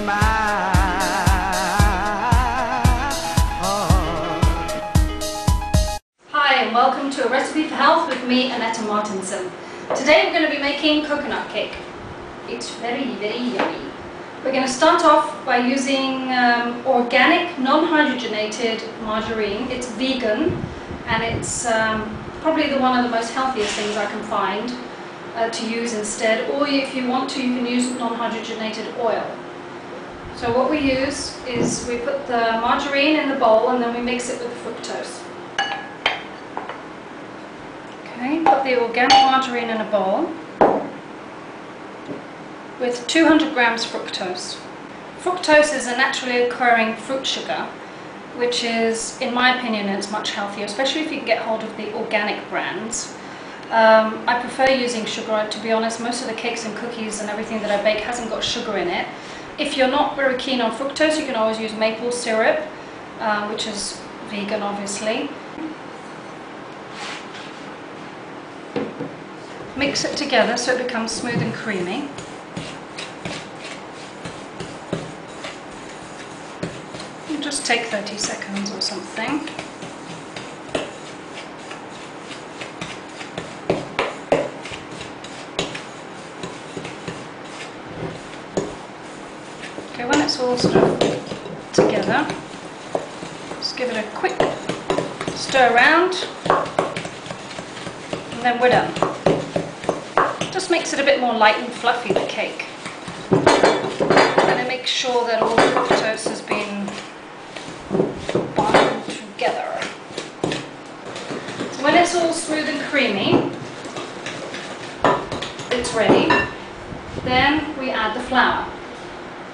my heart. Hi and welcome to A Recipe for Health with me, Annette Martinson. Today we're going to be making coconut cake. It's very yummy. We're going to start off by using organic, non-hydrogenated margarine. It's vegan and it's probably one of the most healthiest things I can find to use instead, or if you want to, you can use non-hydrogenated oil. So what we use is we put the margarine in the bowl and then we mix it with fructose. Okay, put the organic margarine in a bowl with 200 grams fructose. Fructose is a naturally occurring fruit sugar, which is, in my opinion, it's much healthier, especially if you can get hold of the organic brands. I prefer using sugar. To be honest, most of the cakes and cookies and everything that I bake hasn't got sugar in it. If you're not very keen on fructose, you can always use maple syrup, which is vegan obviously. Mix it together so it becomes smooth and creamy. And just take 30 seconds or something. Okay, when it's all sort of together, just give it a quick stir around and then we're done. Just makes it a bit more light and fluffy, the cake. And it makes sure that all the fructose has been bound together. So when it's all smooth and creamy, it's ready. Then we add the flour.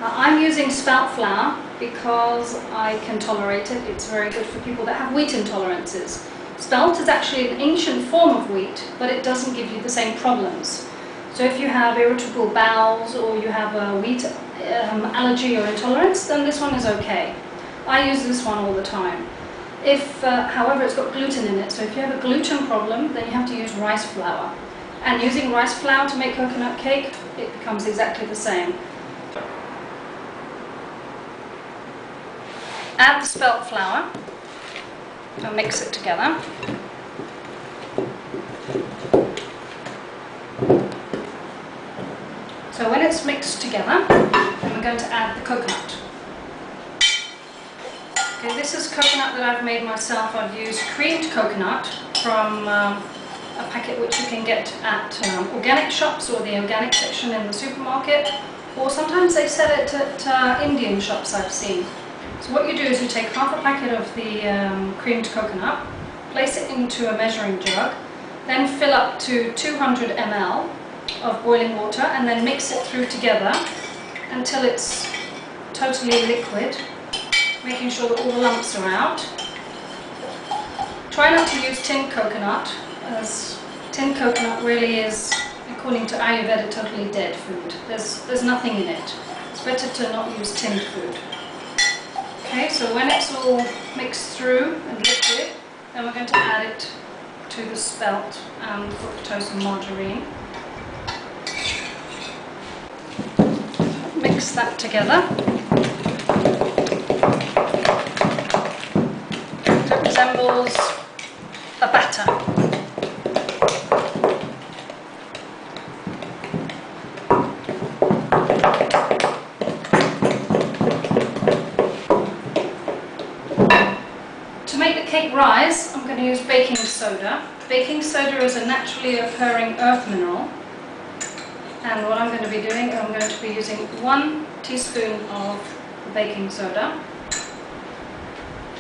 I'm using Spelt flour because I can tolerate it. It's very good for people that have wheat intolerances. Spelt is actually an ancient form of wheat, but it doesn't give you the same problems. So if you have irritable bowels or you have a wheat allergy or intolerance, then this one is okay. I use this one all the time. However, it's got gluten in it, so if you have a gluten problem, then you have to use rice flour. And using rice flour to make coconut cake, it becomes exactly the same. Add the Spelt flour and mix it together. So when it's mixed together, then we're going to add the coconut. Okay, this is coconut that I've made myself. I've used creamed coconut from a packet which you can get at organic shops or the organic section in the supermarket, or sometimes they sell it at Indian shops I've seen. So what you do is you take half a packet of the creamed coconut, place it into a measuring jug, then fill up to 200 ml of boiling water and then mix it through together until it's totally liquid, making sure that all the lumps are out. Try not to use tinned coconut, as tinned coconut really is, according to Ayurveda, totally dead food. There's nothing in it. It's better to not use tinned food. Okay, so when it's all mixed through and liquid, then we're going to add it to the Spelt and fructose and margarine. Mix that together. So it resembles a batter. To make the cake rise, I'm going to use baking soda. Baking soda is a naturally occurring earth mineral. And what I'm going to be doing, I'm going to be using 1 teaspoon of baking soda.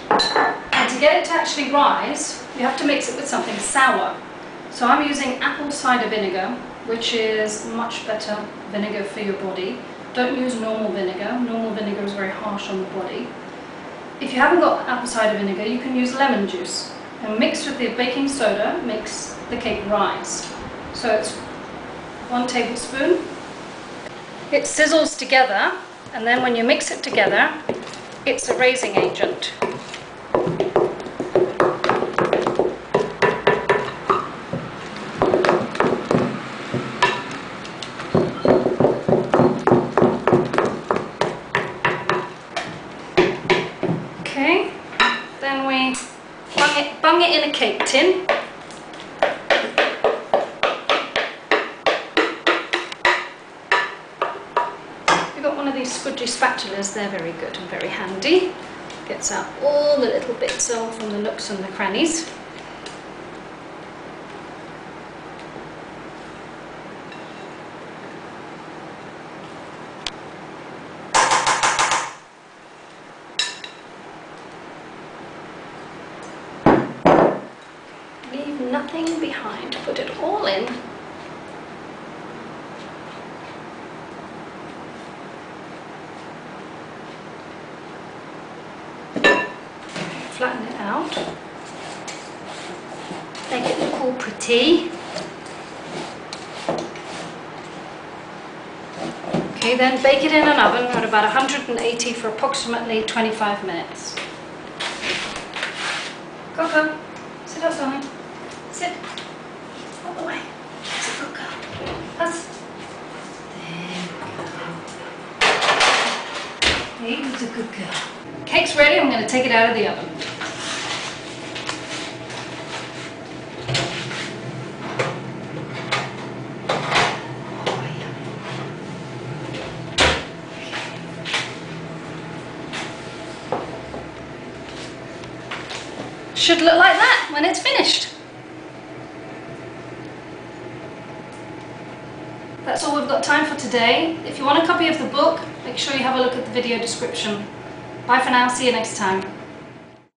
And to get it to actually rise, you have to mix it with something sour. So I'm using apple cider vinegar, which is much better vinegar for your body. Don't use normal vinegar. Normal vinegar is very harsh on the body. If you haven't got apple cider vinegar, you can use lemon juice. And mixed with the baking soda makes the cake rise. So it's 1 tablespoon. It sizzles together, and then when you mix it together, it's a raising agent. bung it in a cake tin. We've got one of these squidgy spatulas, they're very good and very handy. Gets out all the little bits from the nooks and the crannies. Leave nothing behind, put it all in. Flatten it out. Make it look all pretty. Okay, then bake it in an oven at about 180 for approximately 25 minutes. Coco, sit down, darling. Sit. All the way. Sit, Coco. That's. There we go. He's a good girl. Cake's ready, I'm going to take it out of the oven. Should look like that when it's finished. That's all we've got time for today. If you want a copy of the book, make sure you have a look at the video description. Bye for now, see you next time.